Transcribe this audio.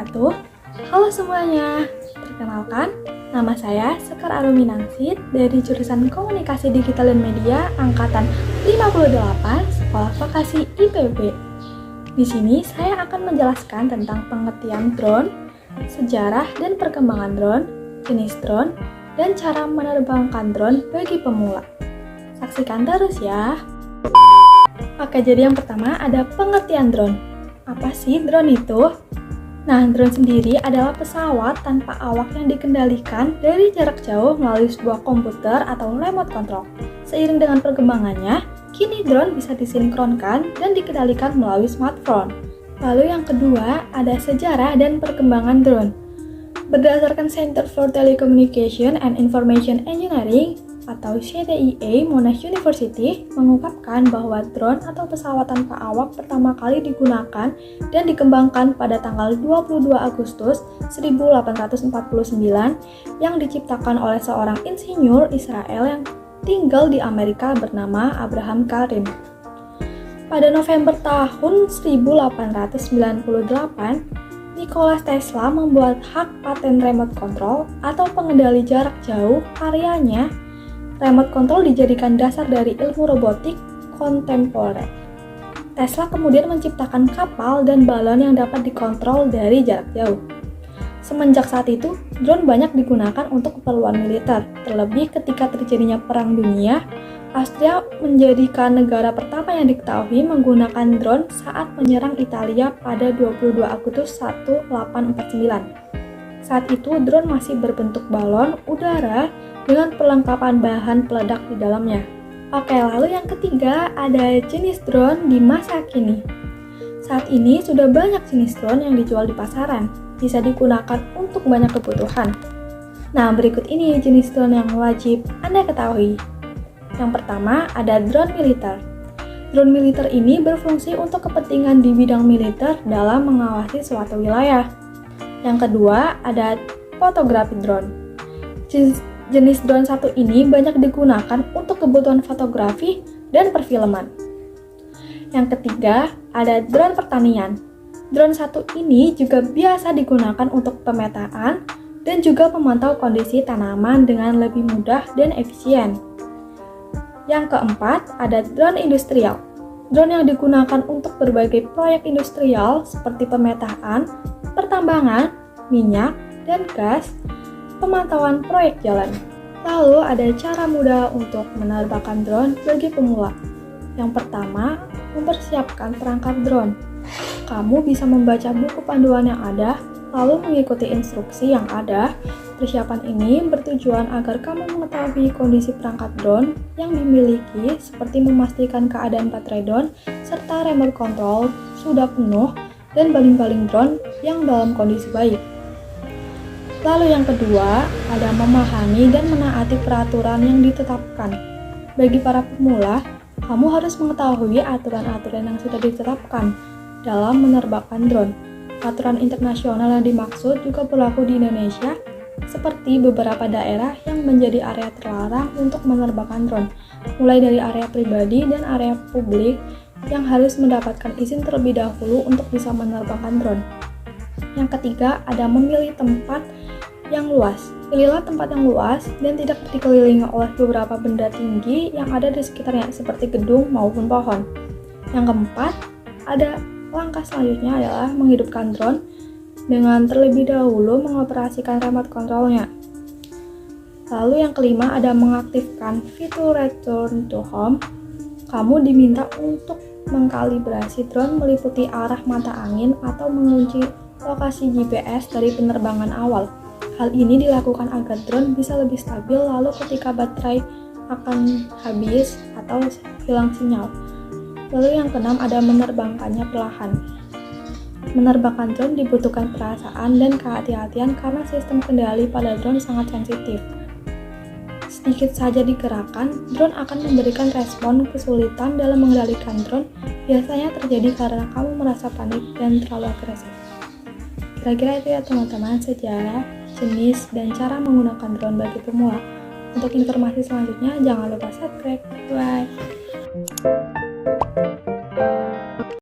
wabarakatuh. Halo semuanya, perkenalkan, nama saya Sekar Arumi Nangsit dari jurusan Komunikasi Digital dan Media Angkatan 58 Sekolah Vokasi IPB. Di sini saya akan menjelaskan tentang pengertian drone, sejarah dan perkembangan drone, jenis drone, dan cara menerbangkan drone bagi pemula. Saksikan terus ya. Oke, jadi yang pertama ada pengertian drone. Apa sih drone itu? Nah, drone sendiri adalah pesawat tanpa awak yang dikendalikan dari jarak jauh melalui sebuah komputer atau remote control. Seiring dengan perkembangannya, kini drone bisa disinkronkan dan dikendalikan melalui smartphone. Lalu yang kedua, ada sejarah dan perkembangan drone. Berdasarkan Center for Telecommunication and Information Engineering atau CTIA Monash University mengungkapkan bahwa drone atau pesawat tanpa awak pertama kali digunakan dan dikembangkan pada tanggal 22 Agustus 1849 yang diciptakan oleh seorang insinyur Israel yang tinggal di Amerika bernama Abraham Karim. Pada November tahun 1898, Nikola Tesla membuat hak paten remote control atau pengendali jarak jauh. Karyanya, remote control dijadikan dasar dari ilmu robotik kontemporer. Tesla kemudian menciptakan kapal dan balon yang dapat dikontrol dari jarak jauh. Semenjak saat itu, drone banyak digunakan untuk keperluan militer. Terlebih ketika terjadinya Perang Dunia, Austria menjadikan negara pertama yang diketahui menggunakan drone saat menyerang Italia pada 22 Agustus 1849. Saat itu, drone masih berbentuk balon udara dengan perlengkapan bahan peledak di dalamnya. Oke, lalu yang ketiga ada jenis drone di masa kini. Saat ini sudah banyak jenis drone yang dijual di pasaran, bisa digunakan untuk banyak kebutuhan. Nah, berikut ini jenis drone yang wajib Anda ketahui. Yang pertama ada drone militer. Drone militer ini berfungsi untuk kepentingan di bidang militer dalam mengawasi suatu wilayah. Yang kedua ada fotografi drone. Jenis drone satu ini banyak digunakan untuk kebutuhan fotografi dan perfilman. Yang ketiga ada drone pertanian. Drone satu ini juga biasa digunakan untuk pemetaan dan juga memantau kondisi tanaman dengan lebih mudah dan efisien. Yang keempat ada drone industrial. Drone yang digunakan untuk berbagai proyek industrial seperti pemetaan, pertambangan, minyak, dan gas, pemantauan proyek jalan. Lalu ada cara mudah untuk menerbangkan drone bagi pemula. Yang pertama, mempersiapkan perangkat drone. Kamu bisa membaca buku panduan yang ada, lalu mengikuti instruksi yang ada. Persiapan ini bertujuan agar kamu mengetahui kondisi perangkat drone yang dimiliki, seperti memastikan keadaan baterai drone serta remote control sudah penuh dan baling-baling drone yang dalam kondisi baik. Lalu yang kedua, ada memahami dan menaati peraturan yang ditetapkan. Bagi para pemula, kamu harus mengetahui aturan-aturan yang sudah ditetapkan dalam menerbangkan drone. Aturan internasional yang dimaksud juga berlaku di Indonesia, seperti beberapa daerah yang menjadi area terlarang untuk menerbangkan drone, mulai dari area pribadi dan area publik yang harus mendapatkan izin terlebih dahulu untuk bisa menerbangkan drone. Yang ketiga, ada memilih tempat yang luas. Pilihlah tempat yang luas dan tidak dikelilingi oleh beberapa benda tinggi yang ada di sekitarnya, seperti gedung maupun pohon. Yang keempat, ada langkah selanjutnya adalah menghidupkan drone dengan terlebih dahulu mengoperasikan remote controlnya. Lalu yang kelima ada mengaktifkan fitur return to home. Kamu diminta untuk mengkalibrasi drone meliputi arah mata angin atau mengunci lokasi GPS dari penerbangan awal. Hal ini dilakukan agar drone bisa lebih stabil lalu ketika baterai akan habis atau hilang sinyal. Lalu yang keenam ada menerbangkannya perlahan. Menerbangkan drone dibutuhkan perasaan dan kehati-hatian karena sistem kendali pada drone sangat sensitif. Sedikit saja digerakkan, drone akan memberikan respon kesulitan dalam mengendalikan drone. Biasanya terjadi karena kamu merasa panik dan terlalu agresif. Kira-kira itu ya teman-teman, sejarah, jenis, dan cara menggunakan drone bagi pemula. Untuk informasi selanjutnya, jangan lupa subscribe. Bye!